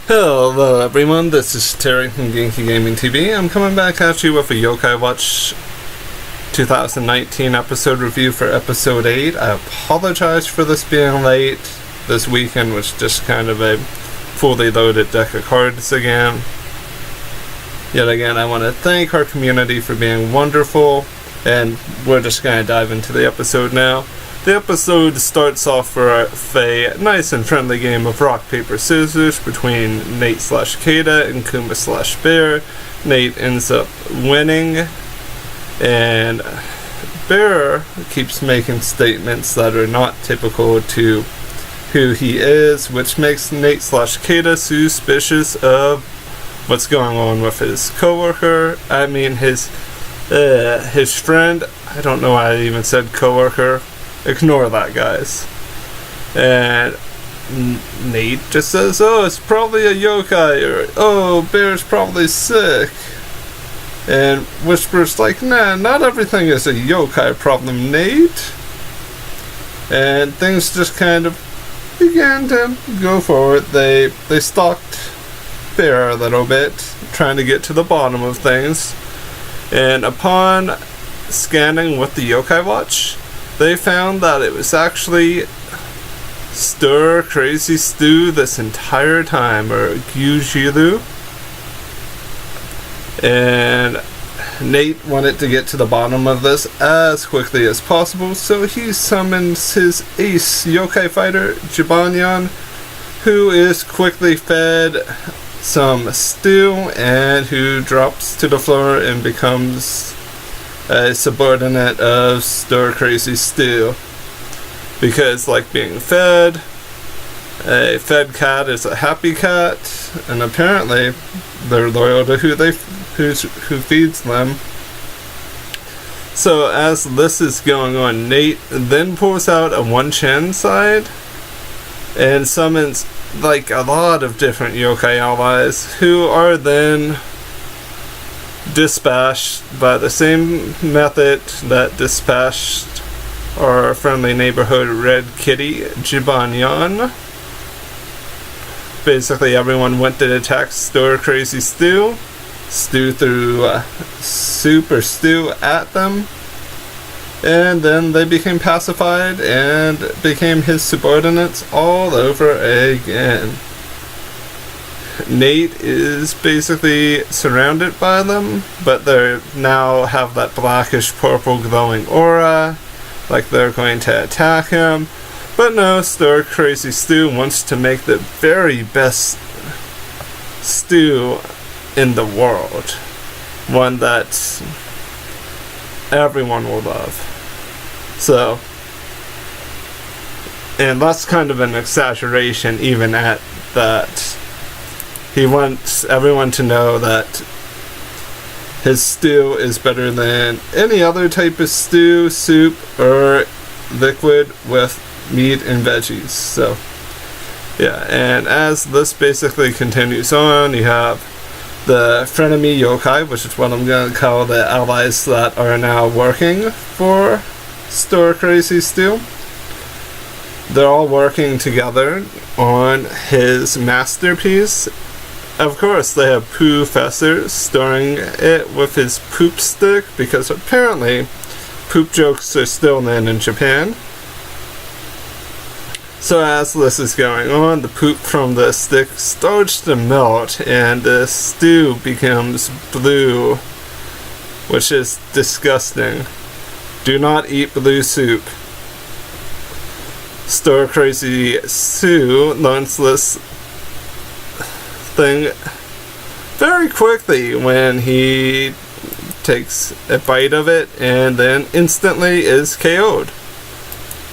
Hello everyone, this is Terry from Genki Gaming TV. I'm coming back at you with a Yokai Watch 2019 episode review for episode 8. I apologize for this being late. This weekend was just kind of a fully loaded deck of cards again. Yet again, I want to thank our community for being wonderful, and we're just going to dive into the episode now. The episode starts off with a nice and friendly game of rock, paper, scissors between Nate/Kata and Kuma/Bear. Nate ends up winning, and Bear keeps making statements that are not typical to who he is, which makes Nate/Kata suspicious of what's going on with his coworker. I mean, his friend. I don't know why I even said coworker. Ignore that, guys. And Nate just says, "Oh, it's probably a yokai," or "Oh, Bear's probably sick." And Whisper's like, "Nah, not everything is a yokai problem, Nate." And things just kind of began to go forward. They stalked Bear a little bit, trying to get to the bottom of things. And upon scanning with the Yokai Watch, they found that it was actually Stir Crazy Stew this entire time, or Gyujiru. And Nate wanted to get to the bottom of this as quickly as possible, so he summons his ace yokai fighter, Jibanyan, who is quickly fed some stew and who drops to the floor and becomes a subordinate of Stir Crazy Stew. Because, like being fed, a fed cat is a happy cat, and apparently they're loyal to who feeds them. So as this is going on, Nate then pulls out a one-chan side and summons like a lot of different yokai allies, who are then dispatched by the same method that dispatched our friendly neighborhood red kitty, Jibanyan. Basically, everyone went to attack Stir Crazy Stew. Stew threw soup or stew at them, and then they became pacified and became his subordinates all over again. Nate is basically surrounded by them, but they now have that blackish purple glowing aura, like they're going to attack him. But no, Stir Crazy Stew wants to make the very best stew in the world, one that everyone will love. So, and that's kind of an exaggeration even at that. He wants everyone to know that his stew is better than any other type of stew, soup, or liquid with meat and veggies. So, yeah, and as this basically continues on, you have the frenemy yokai, which is what I'm going to call the allies that are now working for Stir Crazy Stew. They're all working together on his masterpiece. Of course, they have Poo Fesser stirring it with his poop stick, because apparently poop jokes are still in Japan. So as this is going on, the poop from the stick starts to melt and the stew becomes blue, which is disgusting. Do not eat blue soup. Stir Crazy Stew learns this thing very quickly when he takes a bite of it and then instantly is KO'd.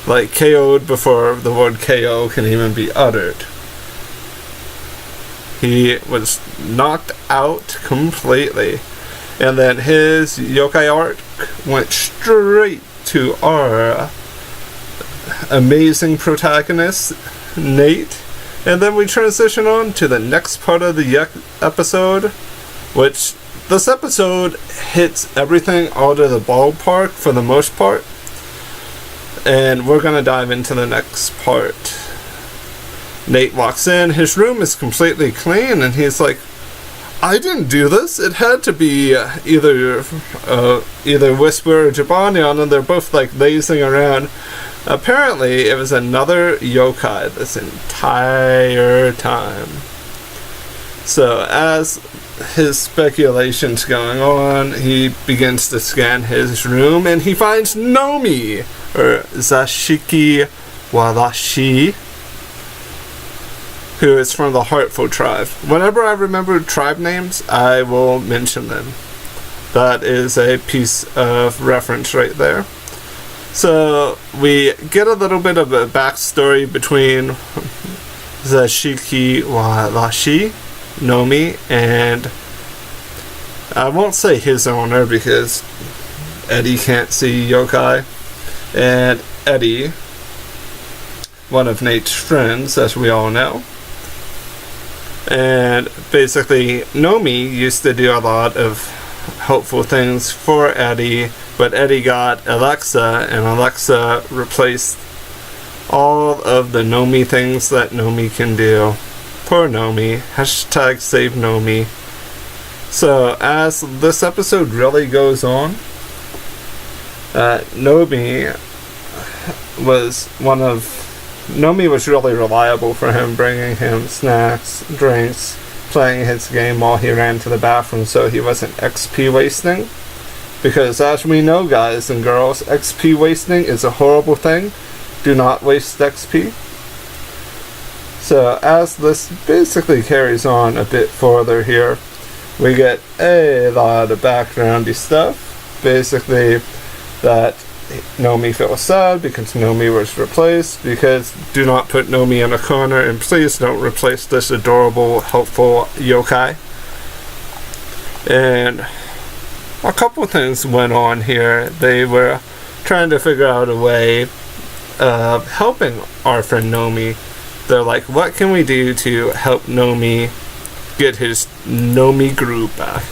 Like KO'd before the word KO can even be uttered. He was knocked out completely. And then his yokai arc went straight to our amazing protagonist, Nate. And then we transition on to the next part of the episode, which this episode hits everything out of the ballpark for the most part. And we're going to dive into the next part. Nate walks in, his room is completely clean, and he's like, I didn't do this. It had to be either Whisper or Jibanyan, and they're both like lazing around. Apparently, it was another yokai this entire time. So, as his speculation's going on, he begins to scan his room, and he finds Gnomey, or Zashiki Wadashi, who is from the Heartful tribe. Whenever I remember tribe names, I will mention them. That is a piece of reference right there. So we get a little bit of a backstory between Zashiki Wadashi, Gnomey, and I won't say his owner because Eddie can't see yokai, and Eddie, one of Nate's friends, as we all know. And basically, Gnomey used to do a lot of helpful things for Eddie, but Eddie got Alexa, and Alexa replaced all of the Gnomey things that Gnomey can do. Poor Gnomey. Hashtag save Gnomey. So, as this episode really goes on, Gnomey was really reliable for him, bringing him snacks, drinks, playing his game while he ran to the bathroom so he wasn't XP wasting. Because as we know, guys and girls, XP wasting is a horrible thing. Do not waste XP. So as this basically carries on a bit further here, we get a lot of backgroundy stuff. Basically, that Gnomey feels sad because Gnomey was replaced, because do not put Gnomey in a corner, and please don't replace this adorable, helpful yokai. And a couple things went on here. They were trying to figure out a way of helping our friend Gnomey. They're like, what can we do to help Gnomey get his Gnomey groove back?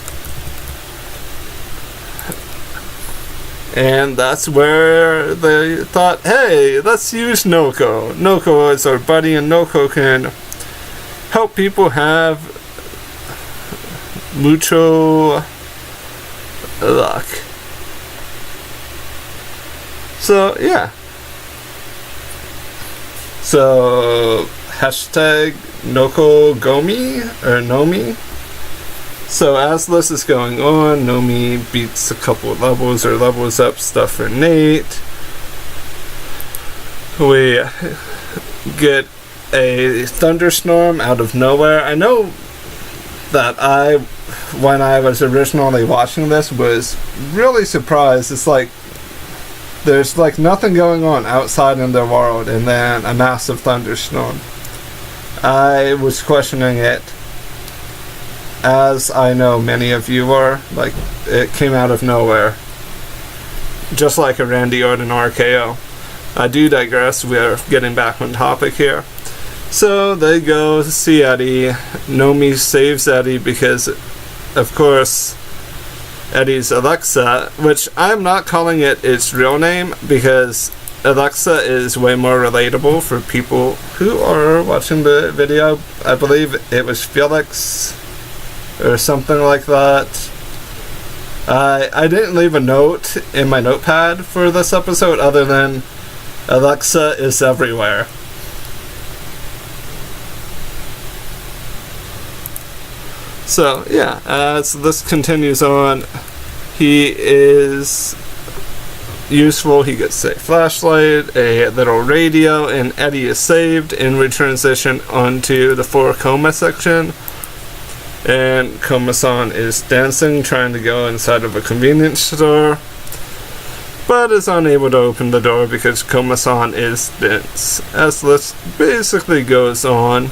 And that's where they thought, hey, let's use Noko. Noko is our buddy, and Noko can help people have mucho luck. So, yeah. So, hashtag Noko Gomi, or Nomi. So as this is going on, Gnomey beats a couple of levels, or levels up stuff for Nate. We get a thunderstorm out of nowhere. I know that when I was originally watching this, was really surprised. It's like, there's like nothing going on outside in their world, and then a massive thunderstorm. I was questioning it, as I know many of you are. Like, it came out of nowhere, just like a Randy Orton RKO. I do digress. We're getting back on topic here. So they go see Eddie. Gnomey saves Eddie because, of course, Eddie's Alexa, which I'm not calling it its real name because Alexa is way more relatable for people who are watching the video. I believe it was Felix or something like that. I didn't leave a note in my notepad for this episode other than Alexa is everywhere. So yeah, as this continues on, he is useful. He gets a flashlight, a little radio, and Eddie is saved, and we transition onto the 4 coma section. And Koma-san is dancing, trying to go inside of a convenience store, but is unable to open the door because Koma-san is dense. As this basically goes on,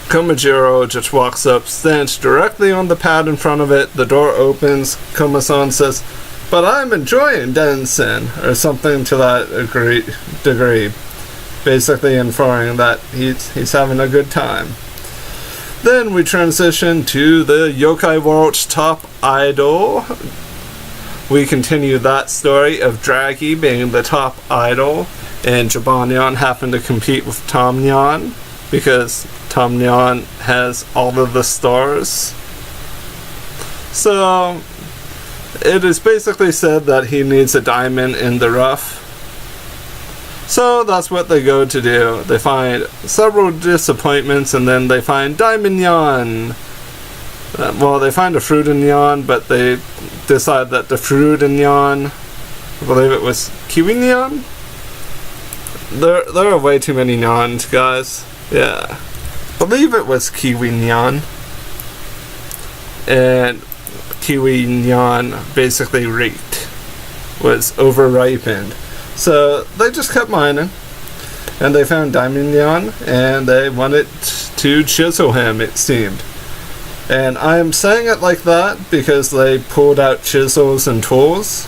Komajiro just walks up, stands directly on the pad in front of it, the door opens, Koma-san says, "But I'm enjoying dancing," or something to that degree, basically inferring that he's having a good time. Then we transition to the Yokai World's top idol. We continue that story of Draghi being the top idol, and Jibanyan happened to compete with Tom Nyan. because Tamnyan has all of the stars. So it is basically said that he needs a diamond in the rough. So that's what they go to do. They find several disappointments, and then they find Diamondyan. Well, they find a Fruitinyan, but they decide that the Fruitinyan, I believe it was Kiwinyan? There are way too many nyans, guys. Yeah. I believe it was Kiwinyan. And Kiwinyan basically reeked. Was over-ripened. So they just kept mining. And they found Diamondyan, and they wanted to chisel him, it seemed. And I am saying it like that because they pulled out chisels and tools.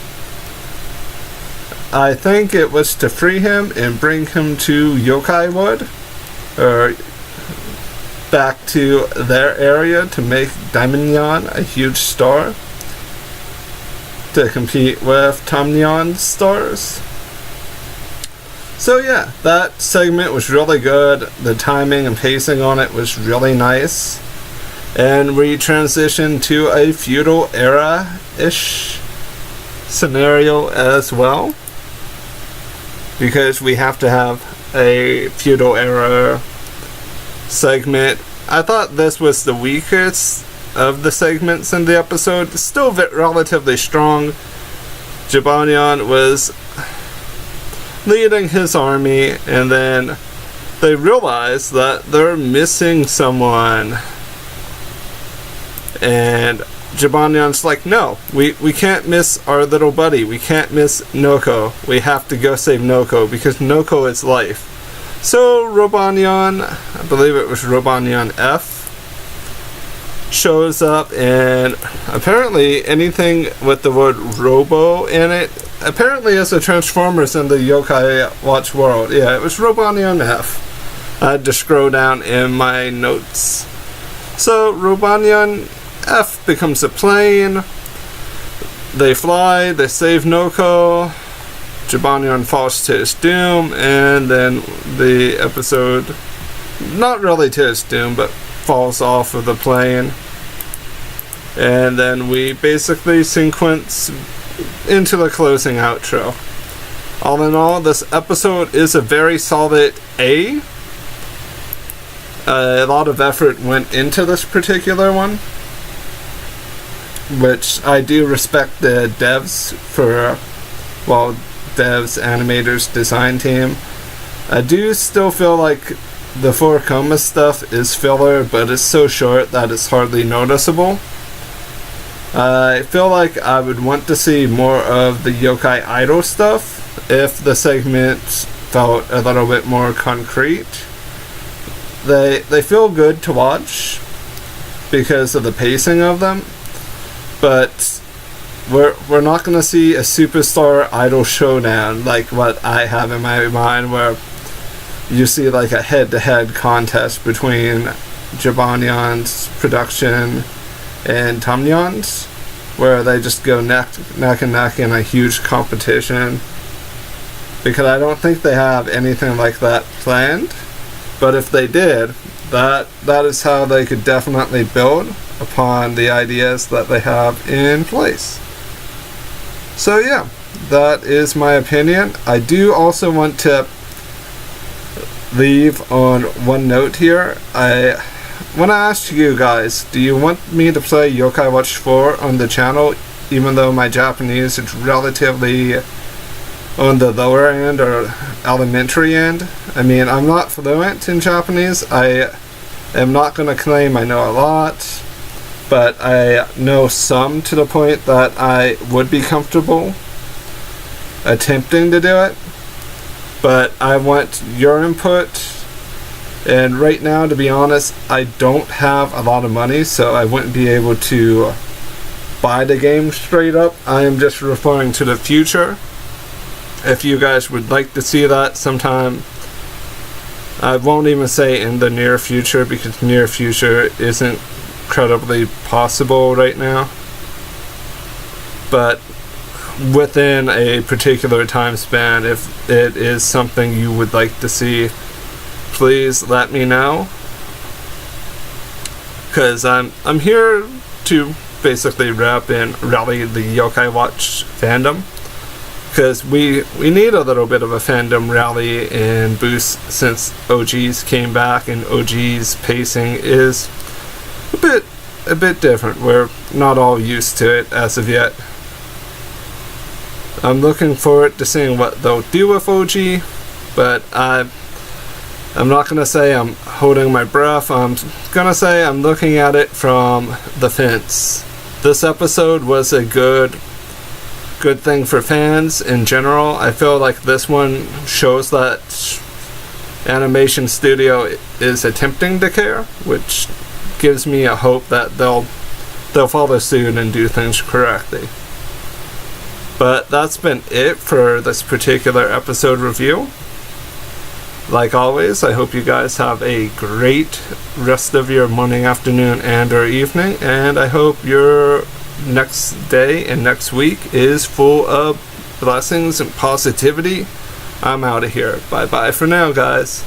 I think it was to free him and bring him to Yokai Wood, or back to their area to make Diamondyan a huge star to compete with Tamnyan's stars. So yeah, that segment was really good. The timing and pacing on it was really nice. And we transitioned to a feudal era-ish scenario as well, because we have to have a feudal era segment. I thought this was the weakest of the segments in the episode. Still relatively strong. Jibanyan was leading his army, and then they realize that they're missing someone. And Jibanyan's like, no, we can't miss our little buddy. We can't miss Noko. We have to go save Noko because Noko is life. So Robanyan, I believe it was Robanyan F, shows up, and apparently anything with the word Robo in it apparently is a Transformers in the Yokai Watch world. Yeah, it was Robanyan F. I had to scroll down in my notes. So Robanyan F becomes a plane. They fly, they save Noko. Jibanyan falls to his doom, and then the episode, not really to his doom, but falls off of the plane. And then we basically sequence into the closing outro. All in all, this episode is a very solid A. A lot of effort went into this particular one, which I do respect the devs for, well, devs, animators, design team. I do still feel like the 4 coma stuff is filler, but it's so short that it's hardly noticeable. I feel like I would want to see more of the Yokai Idol stuff if the segments felt a little bit more concrete. They feel good to watch because of the pacing of them, but we're not going to see a superstar idol showdown like what I have in my mind, where you see like a head-to-head contest between Jibanyan's production and Tamnyan's, where they just go neck and neck in a huge competition, because I don't think they have anything like that planned. But if they did, that is how they could definitely build upon the ideas that they have in place. So yeah, that is my opinion. I do also want to leave on one note here. I want to ask you guys, do you want me to play Yokai Watch 4 on the channel, even though my Japanese is relatively on the lower end or elementary end? I mean, I'm not fluent in Japanese. I am not going to claim I know a lot, but I know some to the point that I would be comfortable attempting to do it. But I want your input. And right now, to be honest, I don't have a lot of money, so I wouldn't be able to buy the game straight up. I am just referring to the future. If you guys would like to see that sometime, I won't even say in the near future, because near future isn't incredibly possible right now. But within a particular time span, if it is something you would like to see, please let me know, because I'm here to basically rep and rally the Yokai Watch fandom, because we need a little bit of a fandom rally and boost since OGs came back, and OGs pacing is a bit different. We're not all used to it as of yet. I'm looking forward to seeing what they'll do with OG, but I'm not going to say I'm holding my breath. I'm going to say I'm looking at it from the fence. This episode was a good thing for fans in general. I feel like this one shows that Animation Studio is attempting to care, which gives me a hope that they'll follow suit and do things correctly. But that's been it for this particular episode review. Like always, I hope you guys have a great rest of your morning, afternoon, and or evening, and I hope your next day and next week is full of blessings and positivity. I'm out of here. Bye bye for now, guys.